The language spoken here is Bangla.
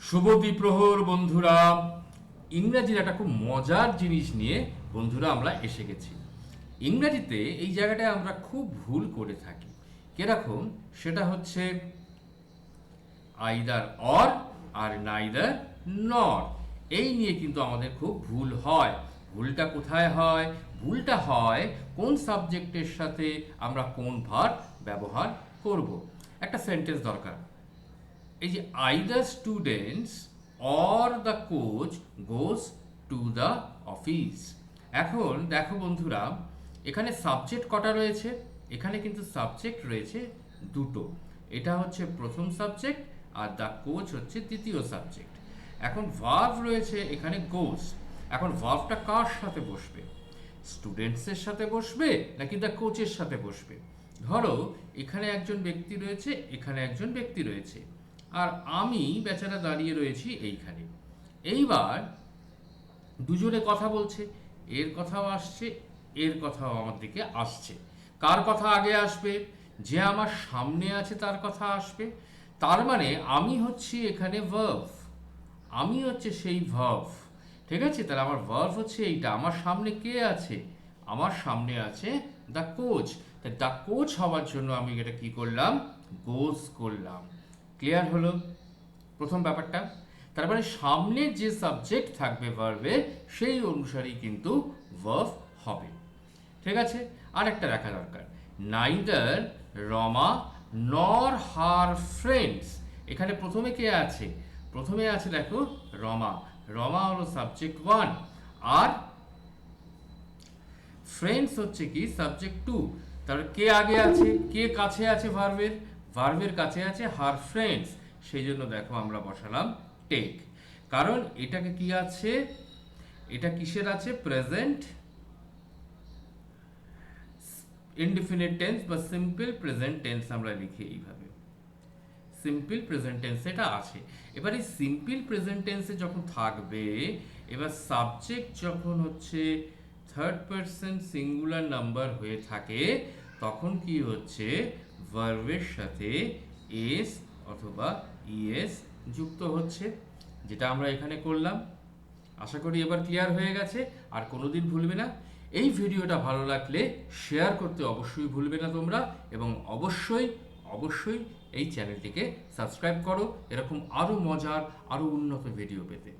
শুভ দ্বিপ্রহর বন্ধুরা। ইংরাজির একটা খুব মজার জিনিস নিয়ে বন্ধুরা আমরা এসে গেছি। ইংরাজিতে এই জায়গাটায় আমরা খুব ভুল করে থাকি। কিরকম? সেটা হচ্ছে আইদার অর আর নাইদার নর। এই নিয়ে কিন্তু আমাদের খুব ভুল হয়। ভুলটা কোথায় হয়? ভুলটা হয় কোন সাবজেক্টের সাথে আমরা কোন ভার্ব ব্যবহার করব। একটা সেন্টেন্স দরকার। এই যে either students or the coach goes to the office. এখন দেখো বন্ধুরা, এখানে সাবজেক্ট কটা রয়েছে? এখানে কিন্তু সাবজেক্ট রয়েছে দুটো। এটা হচ্ছে প্রথম সাবজেক্ট আর দ্য কোচ হচ্ছে দ্বিতীয় সাবজেক্ট। এখন ভার্ব রয়েছে এখানে গোজ। এখন ভার্বটা কার সাথে বসবে? স্টুডেন্টসের সাথে বসবে নাকি দ্য কোচের সাথে বসবে? ধরো এখানে একজন ব্যক্তি রয়েছে, এখানে একজন ব্যক্তি রয়েছে, আর আমি বেচারা দাঁড়িয়ে রয়েছি এইখানে। এইবার দুজনে কথা বলছে, এর কথাও আসছে, এর কথাও আমার দিকে আসছে। কার কথা আগে আসবে? যে আমার সামনে আছে তার কথা আসবে। তার মানে আমি হচ্ছি এখানে ভার্ব, আমি হচ্ছে সেই ভার্ব। ঠিক আছে? তাহলে আমার ভার্ব হচ্ছে এইটা। আমার সামনে কে আছে? আমার সামনে আছে দ্য কোচ। তাই দ্য কোচ হওয়ার জন্য আমি এটা কি করলাম? গোজ করলাম। ক্লিয়ার হলো প্রথম ব্যাপারটা? তার মানে সামনে যে সাবজেক্ট থাকবে ভার্বে, সেই অনুসারেই কিন্তু ভার্ব হবে। ঠিক আছে? আর একটা রাখা দরকার, নাইদার রমা নর হার ফ্রেন্ডস। এখানে প্রথমে কে আছে? প্রথমে আছে দেখো রমা। রমা হলো সাবজেক্ট 1 আর ফ্রেন্ডস হচ্ছে কি সাবজেক্ট 2। তাহলে কে আগে আছে? কে কাছে আছে ভার্বের? ভার্বের কাছে আছে হার ফ্রেন্ডস। সেই জন্য দেখো আমরা বসালাম টেক। কারণ এটাকে কি আছে? এটা কিসের আছে? প্রেজেন্ট ইনডিফিনিট টেন্স বা সিম্পল প্রেজেন্ট টেন্স আমরা লিখি এইভাবে। সিম্পল প্রেজেন্ট টেন্স এটা আছে। এবার এই সিম্পল প্রেজেন্ট টেন্সে যখন থাকবে, এবার সাবজেক্ট যখন হচ্ছে থার্ড পারসন সিঙ্গুলার নাম্বার হয়ে থাকে, তখন কি হচ্ছে? ভার্বের সাথে এস অথবা ইএস যুক্ত হচ্ছে, যেটা আমরা এখানে করলাম। আশা করি এবার ক্লিয়ার হয়ে গেছে, আর কোনোদিন ভুলবে না। এই ভিডিওটা ভালো লাগলে শেয়ার করতে অবশ্যই ভুলবে না তোমরা, এবং অবশ্যই অবশ্যই এই চ্যানেলটিকে সাবস্ক্রাইব করো এরকম আরও মজার, আরও উন্নত ভিডিও পেতে।